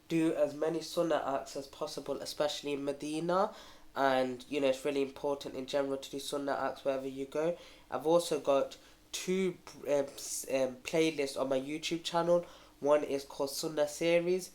do as many sunnah acts as possible, especially in Medina. And it's really important in general to do sunnah acts wherever you go. I've also got two playlists on my YouTube channel. One is called Sunnah Series,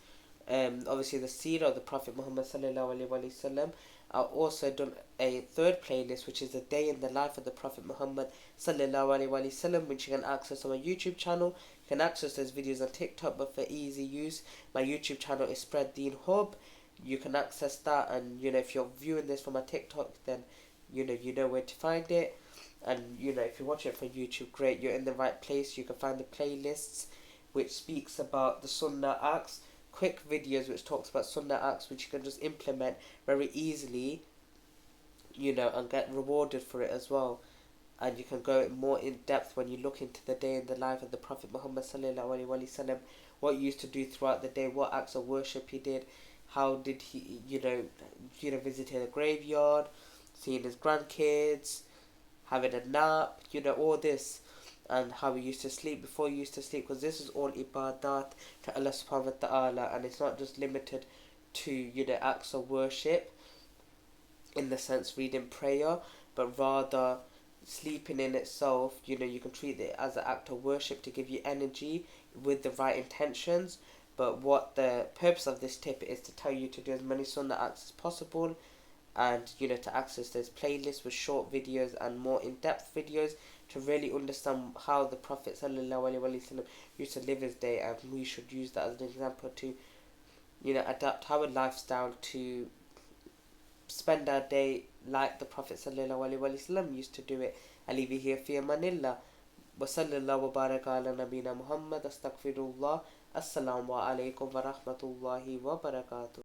obviously the seerah of the Prophet Muhammad sallallahu alaihi wasallam. I've also done a third playlist, which is a day in the life of the Prophet Muhammad sallallahu alaihi wasallam, which you can access on my YouTube channel. You can access those videos on TikTok, but for easy use, my YouTube channel is Spread Deen Hub. You can access that, and if you're viewing this from my TikTok, then you know where to find it. And if you watch it from YouTube, great, you're in the right place. You can find the playlists which speaks about the Sunnah acts, quick videos which talks about Sunnah acts which you can just implement very easily, and get rewarded for it as well. And you can go more in depth when you look into the day in the life of the Prophet Muhammad sallallahu alaihi wasallam, what he used to do throughout the day, what acts of worship he did, how did he, visiting a graveyard, seeing his grandkids, having a nap, all this, and how he used to sleep before he used to sleep, because this is all ibadat to Allah subhanahu wa ta'ala, and it's not just limited to, acts of worship in the sense reading prayer, but rather sleeping in itself, you can treat it as an act of worship to give you energy with the right intentions. But what the purpose of this tip is to tell you to do as many sunnah acts as possible, and to access those playlists with short videos and more in-depth videos to really understand how the Prophet sallallahu alaihi wasallam used to live his day, and we should use that as an example to adapt our lifestyle to spend our day like the Prophet sallallahu alaihi wasallam used to do it. I leave you here fi amanillah wa sallallahu wa baraka ala nabina Muhammad astaghfirullah. Assalamu alaikum wa rahmatullahi wa barakatuh.